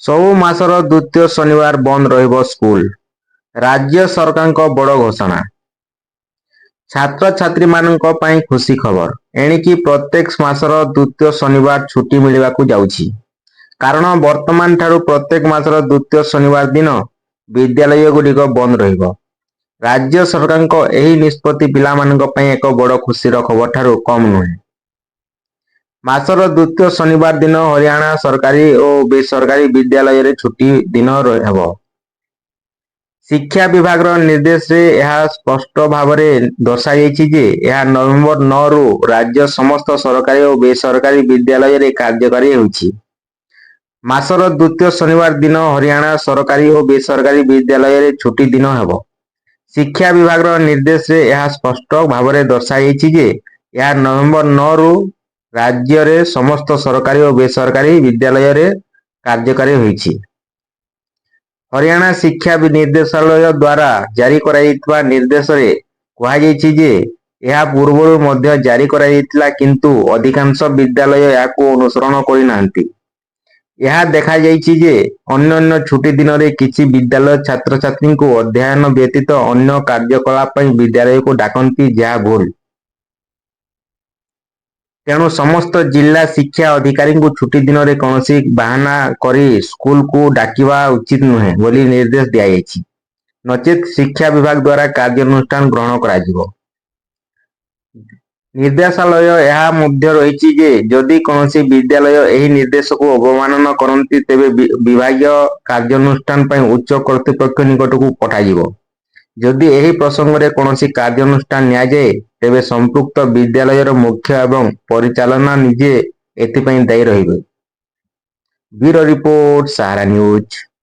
ସବୁ ମାସର ଦ୍ୱିତୀୟ ଶନିବାର ବନ୍ଦ ରହିବ ସ୍କୁଲ। ରାଜ୍ୟ ସରକାରଙ୍କ ବଡ଼ ଘୋଷଣା। ଛାତ୍ରଛାତ୍ରୀମାନଙ୍କ ପାଇଁ ଖୁସି ଖବର। ଏଣିକି ପ୍ରତ୍ୟେକ ମାସର ଦ୍ୱିତୀୟ ଶନିବାର ଛୁଟି ମିଳିବାକୁ ଯାଉଛି। କାରଣ ବର୍ତ୍ତମାନ ଠାରୁ ପ୍ରତ୍ୟେକ ମାସର ଦ୍ୱିତୀୟ ଶନିବାର ଦିନ ବିଦ୍ୟାଳୟଗୁଡ଼ିକ ବନ୍ଦ ରହିବ। ରାଜ୍ୟ ସରକାରଙ୍କ ଏହି ନିଷ୍ପତ୍ତି ପିଲାମାନଙ୍କ ପାଇଁ ଏକ ବଡ଼ ଖୁସିର ଖବରଠାରୁ କମ୍ ନୁହେଁ। ମାସର ଦ୍ୱିତୀୟ ଶନିବାର ଦିନ ହରିୟାଣା ସରକାରୀ ଓ ବେସରକାରୀ ବିଦ୍ୟାଳୟରେ ଛୁଟି ଦିନ ହେବ। ଶିକ୍ଷା ବିଭାଗର ନିର୍ଦ୍ଦେଶରେ ଏହା ସ୍ପଷ୍ଟ ଭାବରେ ଦର୍ଶାଯାଇଛି ଯେ ଏହା ନଭେମ୍ବର 9ରୁ ରାଜ୍ୟ ସମସ୍ତ ସରକାରୀ ଓ ବେସରକାରୀ ବିଦ୍ୟାଳୟରେ କାର୍ଯ୍ୟକାରୀ ହେଉଛି। ମାସର ଦ୍ୱିତୀୟ ଶନିବାର ଦିନ ହରିୟାଣା ସରକାରୀ ଓ ବେସରକାରୀ ବିଦ୍ୟାଳୟରେ ଛୁଟି ଦିନ ହେବ। ଶିକ୍ଷା ବିଭାଗର ନିର୍ଦ୍ଦେଶରେ ଏହା ସ୍ପଷ୍ଟ ଭାବରେ ଦର୍ଶାଯାଇଛି ଯେ ଏହା ନଭେମ୍ବର 9ରୁ ରାଜ୍ୟରେ ସମସ୍ତ ସରକାରୀ ଓ ବେସରକାରୀ ବିଦ୍ୟାଳୟରେ କାର୍ଯ୍ୟକାରୀ ହୋଇଛି। ହରିୟାଣା ଶିକ୍ଷା ନିର୍ଦ୍ଦେଶାଳୟ ଦ୍ୱାରା ଜାରି କରାଯାଇଥିବା ନିର୍ଦ୍ଦେଶରେ କୁହାଯାଇଛି ଯେ ଏହା ପୂର୍ବରୁ ମଧ୍ୟ ଜାରି କରାଯାଇଥିଲା କିନ୍ତୁ ଅଧିକାଂଶ ବିଦ୍ୟାଳୟ ଏହାକୁ ଅନୁସରଣ କରିନାହାନ୍ତି। ଏହା ଦେଖାଯାଇଛି ଯେ ଅନ୍ୟାନ୍ୟ ଛୁଟି ଦିନରେ କିଛି ବିଦ୍ୟାଳୟ ଛାତ୍ରଛାତ୍ରୀଙ୍କୁ ଅଧ୍ୟୟନ ବ୍ୟତୀତ ଅନ୍ୟ କାର୍ଯ୍ୟକଳାପ ପାଇଁ ବିଦ୍ୟାଳୟକୁ ଡାକନ୍ତି ଯାହା ଭୁଲ। ତେଣୁ ସମସ୍ତ ଜିଲ୍ଲା ଶିକ୍ଷା ଅଧିକାରୀଙ୍କୁ ଛୁଟି ଦିନରେ କୌଣସି ବାହାନା କରି ସ୍କୁଲକୁ ଡାକିବା ଉଚିତ ନୁହେଁ ବୋଲି ନିର୍ଦ୍ଦେଶ ଦିଆଯାଇଛି। ନଚେତ୍ ଶିକ୍ଷା ବିଭାଗ ଦ୍ୱାରା କାର୍ଯ୍ୟାନୁଷ୍ଠାନ ଗ୍ରହଣ କରାଯିବ। ନିର୍ଦ୍ଦେଶାଳୟ ଏହା ମଧ୍ୟ ରହିଛି ଯେ ଯଦି କୌଣସି ବିଦ୍ୟାଳୟ ଏହି ନିର୍ଦ୍ଦେଶକୁ ଅବମାନନା କରନ୍ତି ତେବେ ବିଭାଗୀୟ କାର୍ଯ୍ୟାନୁଷ୍ଠାନ ପାଇଁ ଉଚ୍ଚ କର୍ତ୍ତୃପକ୍ଷ ନିକଟକୁ ପଠାଯିବ। ଯଦି ଏହି ପ୍ରସଙ୍ଗରେ କୌଣସି କାର୍ଯ୍ୟାନୁଷ୍ଠାନ ନିଆଯାଏ ତେବେ ସମ୍ପୃକ୍ତ ବିଦ୍ୟାଳୟର ମୁଖ୍ୟ ଏବଂ ପରିଚାଳନା ନିଜେ ଏଥିପାଇଁ ଦାୟୀ ରହିବେ। ବ୍ୟୁରୋ ରିପୋର୍ଟ, ସାହାରା ନ୍ୟୁଜ।